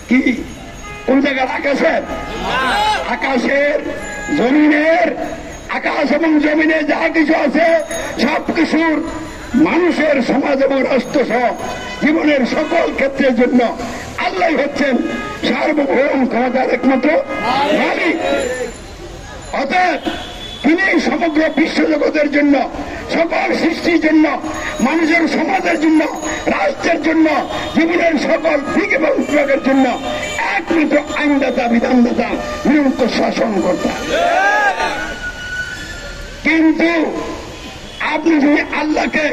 কি কোন জায়গার আকাশের? আকাশের, জমিনের, আকাশ এবং জমিনে যা কিছু আছে সব কিছুর মানুষের, সমাজ এবং রাষ্ট্র সহ জীবনের সকল ক্ষেত্রের জন্য আল্লাহ হচ্ছেন সার্বভৌম ক্ষমতার একমাত্র মালিক। অতএব তিনি সমগ্র বিশ্বজগতের জন্য, সকল সৃষ্টির জন্য, মানুষের সমাজের জন্য, রাষ্ট্রের জন্য, জীবনের সকল দিক এবং বিভাগের জন্য একমাত্র আইনদাতা, বিধানদাতা, নিরঙ্কুশ শাসনকর্তা। কিন্তু আপনি যদি আল্লাহকে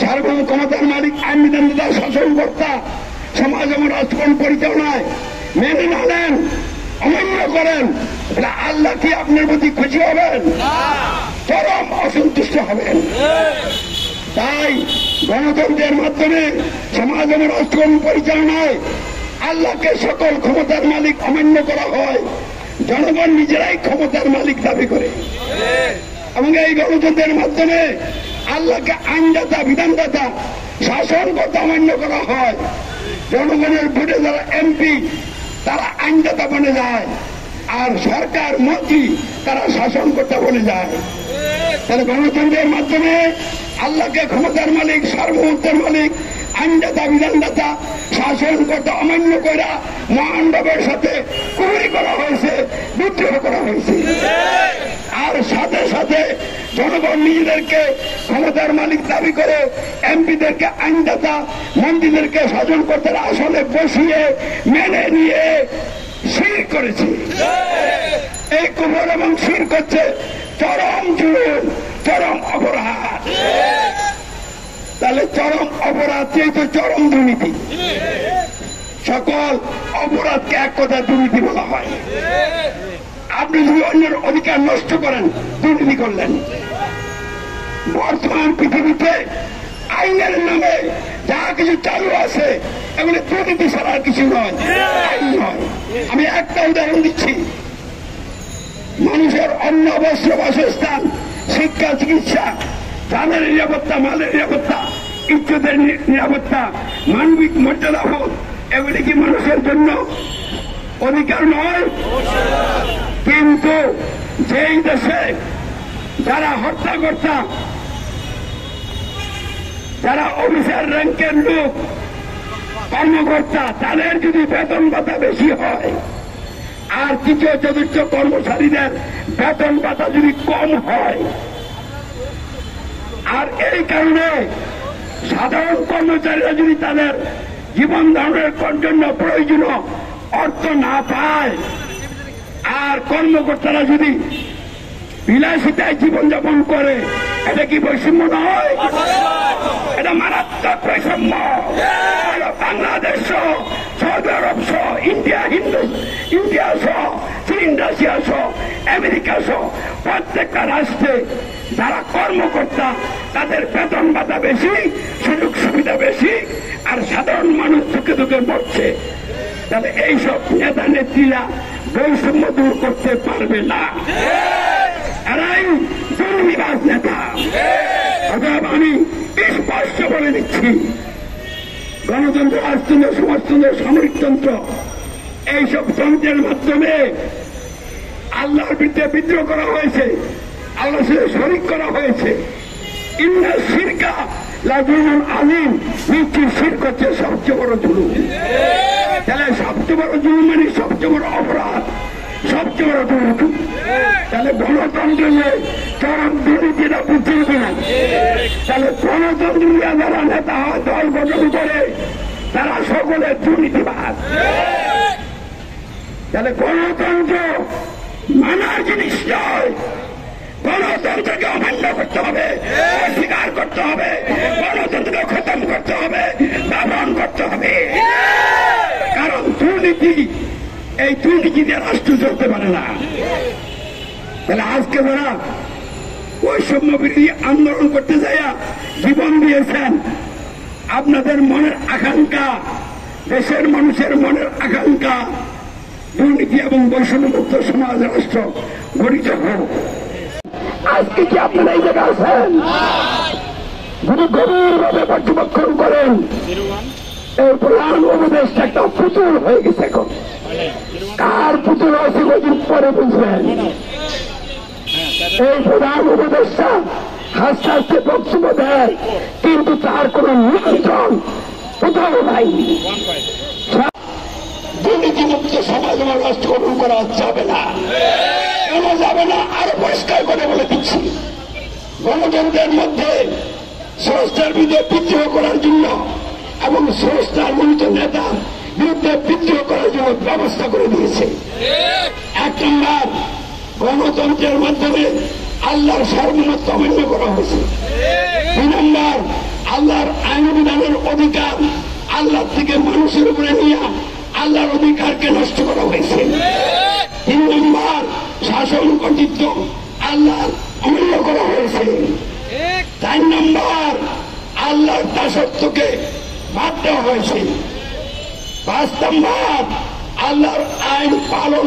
সার্বভৌম ক্ষমতার মালিক, আইন বিধানদাতা, শাসনকর্তা, সমাজ এবং রাষ্ট্র পরিচালনায় মেনে না নেন, অমান্য করেন, এটা আল্লাহ কি আপনার প্রতি খুশি হবেন? চরম অসন্তুষ্ট হবেন। তাই গণতন্ত্রের মাধ্যমে সমাজ এবং রাষ্ট্র পরিচালনায় আল্লাহকে সকল ক্ষমতার মালিক অমান্য করা হয়। জনগণ নিজেরাই ক্ষমতার মালিক দাবি করে এবং এই গণতন্ত্রের মাধ্যমে আল্লাহকে আইনদাতা, বিধানদাতা, শাসনকর্তা অমান্য করা হয়। জনগণের ভোটে যারা এমপি তারা আইনদাতা বনে যায়, আর সরকার মন্ত্রী তারা শাসনকর্তা বনে যায়। তাহলে গণতন্ত্রের মাধ্যমে আল্লাহকে ক্ষমতার মালিক, সার্বভৌমত্বের মালিক, আইনদাতা, বিধানদাতা, শাসনকর্তা অমান্য করা মহানভাবের সাথে কুহুরি করা হয়েছে, বিদ্রোহ করা হয়েছে। আর সাথে সাথে জনগণ নিজেদেরকে ক্ষমতার মালিক দাবি করে এমপিদেরকে আইনদাতা, মন্ত্রীদেরকে শাসনকর্তার আসলে বসিয়ে মেনে নিয়ে শির করেছে। এই কুফর এবং শির করছে চরম জুলুম, চরম অপরাধ। তাহলে চরম অপরাধ তো চরম দুর্নীতি। সকল অপরাধকে এক কথা দুর্নীতি বলা হয়। আপনি যদি অন্যের অধিকার নষ্ট করেন, দুর্নীতি করলেন। বর্তমান পৃথিবীতে আইনের নামে যা কিছু চালু আছে এগুলো দুর্নীতি ছাড়া আর কিছু নয়, আইন নয়। আমি একটা উদাহরণ দিচ্ছি। মানুষের অন্ন, বস্ত্র, বাসস্থান, শিক্ষা, চিকিৎসা, জানের নিরাপত্তা, মালের নিরাপত্তা, ইজ্জতের নিরাপত্তা, মানবিক মর্যাদাবোধ, এগুলি কি মানুষের জন্য অধিকার নয়? কিন্তু যেই দেশে যারা হত্যাকর্তা, যারা অফিসার র্যাঙ্কের লোক, কর্মকর্তা, তাদের যদি বেতন ভাতা বেশি হয় আর তৃতীয় চতুর্থ কর্মচারীদের বেতন ভাতা যদি কম হয়, আর এই কারণে সাধারণ কর্মচারীরা যদি তাদের জীবন ধারণের জন্য প্রয়োজনীয় অর্থ না পায়, আর কর্মকর্তারা যদি বিলাসিতায় জীবনযাপন করে, এটা কি বৈষম্য নয়? এটা মারাত্মক বৈষম্য। বাংলাদেশ সহ, সৌদি আরব সহ, ইন্ডিয়া সহ, চীন, রাশিয়া সহ, আমেরিকা সহ প্রত্যেকটা রাষ্ট্রে যারা কর্মকর্তা তাদের বেতন ভাতা বেশি, সুযোগ সুবিধা বেশি, আর সাধারণ মানুষ দুঃখে দুঃখে মরছে। তাহলে এইসব নেতা নেত্রীরা বৈষম্য দূর করতে পারবে না। এরাই দুর্নীতিবাজ নেতা। অতএব আমি স্পষ্ট বলে দিচ্ছি, গণতন্ত্র, রাজতন্ত্র, সমাজতন্ত্র, সামরিকতন্ত্র, এইসব তন্ত্রের মাধ্যমে আল্লাহর বিরুদ্ধে বিদ্রোহ করা হয়েছে, আল্লাহর সাথে শরীক করা হয়েছে। ইন্না শিরকা লাযুলুন আযীম, নিশ্চয়ই শিরক হচ্ছে সবচেয়ে বড় জুলুম। তাহলে সবচেয়ে বড় জুলুম মানে সবচেয়ে বড় অপরাধ, সবচেয়ে বড় দুর্নীতি। তাহলে গণতন্ত্রে যে চরম দুর্নীতিটা বুঝতে হবে না। তাহলে গণতন্ত্র যারা নেতা হয়, দল গঠন করে, তারা সকলে দুর্নীতিবাদ। তাহলে গণতন্ত্র মানার জিনিস নয়। গণতন্ত্রকে অমান্য করতে হবে, অস্বীকার করতে হবে, গণতন্ত্রকে খতম করতে হবে, দমন করতে হবে। কারণ দুর্নীতি, এই দুর্নীতি দিয়ে রাষ্ট্র চলতে পারে না। তাহলে আজকে যারা বৈষম্য বিরোধী আন্দোলন করতে যাইয়া জীবন দিয়েছেন, আপনাদের মনের আকাঙ্ক্ষা, দেশের মানুষের মনের আকাঙ্ক্ষা দুর্নীতি এবং বৈষম্যমুক্ত সমাজ রাষ্ট্র গঠিত হোক। আজকে কি আপনারা এই জায়গায় আছেন? যদি গভীরভাবে পর্যবেক্ষণ করেন, এই প্রধান উপদেশটা একটা পুতুল হয়ে গেছে। এখন কার পুতুল আছে কদিন পরে বুঝবেন। এই প্রধান উপদেশটা হাসতে হাসতে বক্তব্য দেয়, কিন্তু তার কোন নিয়ন্ত্রণ কোথাও নাই। দুর্নীতিমুক্ত সমাজ আমার রাষ্ট্র গঠন করা যাবে না, কেন যাবে না আরো পরিষ্কার করে বলে দিচ্ছি। গণতন্ত্রের মধ্যে স্রষ্টার বিরুদ্ধে বিদ্রোহ করার জন্য এবং স্রষ্টার মূলত নেতা বিরুদ্ধে বিদ্রোহ করার জন্য ব্যবস্থা করে দিয়েছে। এক নম্বর, গণতন্ত্রের মাধ্যমে আল্লাহর সার্বভৌমত্ব অমান্য করা হয়েছে। দুই নম্বর, আল্লাহর আইন বিধানের অধিকার আল্লাহ থেকে মানুষের উপরে নিয়ে আল্লাহর অধিকারকে নষ্ট করা হয়েছে। তিন নম্বর, শাসন কর্তৃত্ব আল্লাহর অমান্য করা হয়েছে। চার নম্বর, আল্লাহর দাসত্বকে বাদ দেওয়া হয়েছে। পাঁচ নম্বর, আল্লাহর আইন পালন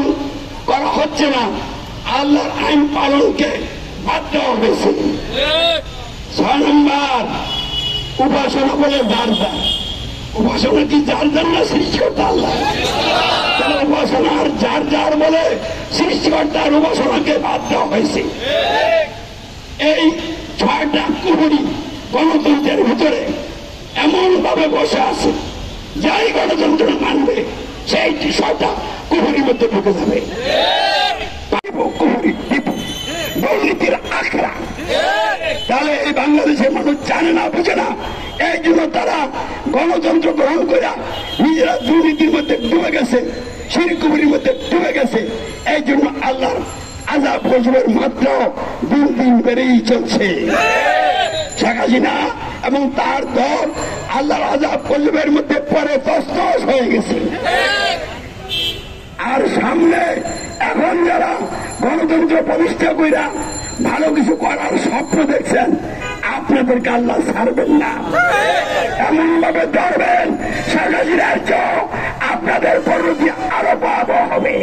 করা হচ্ছে না, আল্লাহর আইন পালনকে বাদ দেওয়া হয়েছে। ছয় নম্বর, উপাসনা বলে যার যার। উপাসনা কি যার যার না সৃষ্টিকর্তা আল্লাহ? তাহলে উপাসনার যার যার বলে সৃষ্টিকর্তার উপাসনাকে বাদ দেওয়া হয়েছে। এই ছয়টা কুহুরি গণতন্ত্রের ভিতরে এমন ভাবে বসে আছে, যাই গণতন্ত্র মানবে সেই ছয়টা কুহুরির মধ্যে ঢুকে যাবে। দুর্নীতির আখড়া। তাহলে এই বাংলাদেশের মানুষ জানে না, বুঝে না, এই জন্য তারা গণতন্ত্র গ্রহণ করে নিজেরা দুর্নীতির মধ্যে ডুবে গেছে, শিরকুফরির মধ্যে ডুবে গেছে। এই জন্য আল্লাহর আযাব গজবের মাত্রা দিন দিন বেড়েই চলছে। শেখ হাসিনা এবং তার দল আল্লাহর আযাব গজবের মধ্যে পরে তছনছ হয়ে গেছে। আর সামনে এখন যারা গণতন্ত্র প্রতিষ্ঠা কইরা ভালো কিছু করার স্বপ্ন দেখছেন, আপনাদেরকে আল্লাহ ছাড়বেন না। এমন ভাবে ধরবেন শেখ হাসিনার চোখ আপনাদের পরিণতি আরো ভয়াবহ হবে।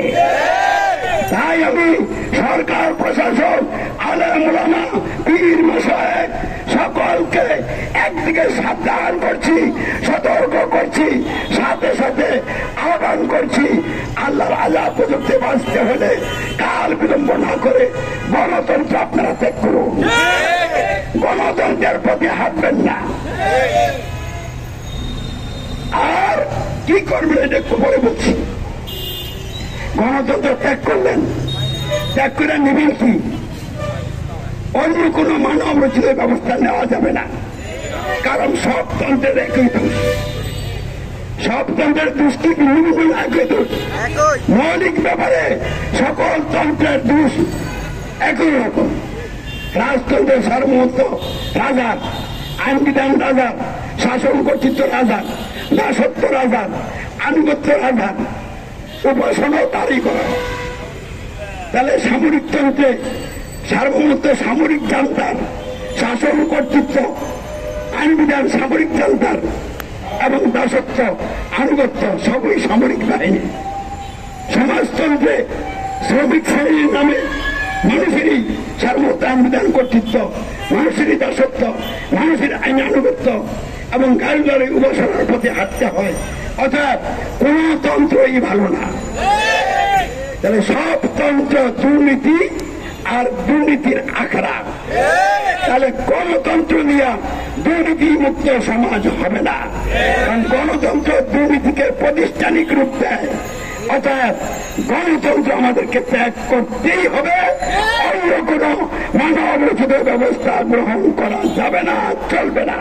তাই আমি সরকার, প্রশাসন, আলেম ওলামা, পীর মাশায়েখ সকলকে একদিকে সাবধান করছি, সতর্ক করছি, সাথে সাথে আহ্বান করছি, আল্লাহর আযাব গজবতে বাঁচতে হলে কাল বিলম্ব না করে গণতন্ত্র আপনারা ত্যাগ করুন। গণতন্ত্রের প্রতি হাঁটবেন না। আর কি করবেন এটা একটু পরে বলছি। গণতন্ত্র ত্যাগ করলেন, ত্যাগ করে নেবেন কি? অন্য কোন মানব রচিত ব্যবস্থা নেওয়া যাবে না, কারণ সব তন্ত্রের একই দোষ। সব তন্ত্রের দোষটি ভিন্ন একই দোষ। মৌলিক ব্যাপারে সকল তন্ত্রের দোষ একই রকম। রাজতন্ত্রের সার্বভৌমত্ব রাজার, আইন বিধান রাজার, শাসন কর্তৃত্ব রাজার, দাসত্ব রাজার, আনুগত্য রাজার, উপাসনাও তারই করা। তাহলে সামরিক তন্ত্রে সার্বভৌমত্ব সামরিক জান্তার, শাসন কর্তৃত্ব আইন বিধান সামরিক জান্তার এবং দাসত্ব আনুগত্য সবই সামরিক বাহিনী। সমাজতন্ত্রে শ্রমিক শ্রেণীর নামে মানুষেরই সার্বভৌমত্ব আইন বিধান কর্তৃত্ব, মানুষেরই দাসত্ব, মানুষের আইন আনুগত্য এবং গাড়ি উপাসনার পথে হাঁটতে হয়। অর্থাৎ কোন তন্ত্রই ভালো না। তাহলে সব তন্ত্র দুর্নীতি আর দুর্নীতির আখড়া। তাহলে গণতন্ত্র নিয়ে দুর্নীতি মুক্ত সমাজ হবে না, কারণ গণতন্ত্র দুর্নীতিকে প্রাতিষ্ঠানিক রূপ দেয়। অর্থাৎ গণতন্ত্র আমাদেরকে ত্যাগ করতেই হবে, অন্য কোন মানব রচিত ব্যবস্থা গ্রহণ করা যাবে না, চলবে না।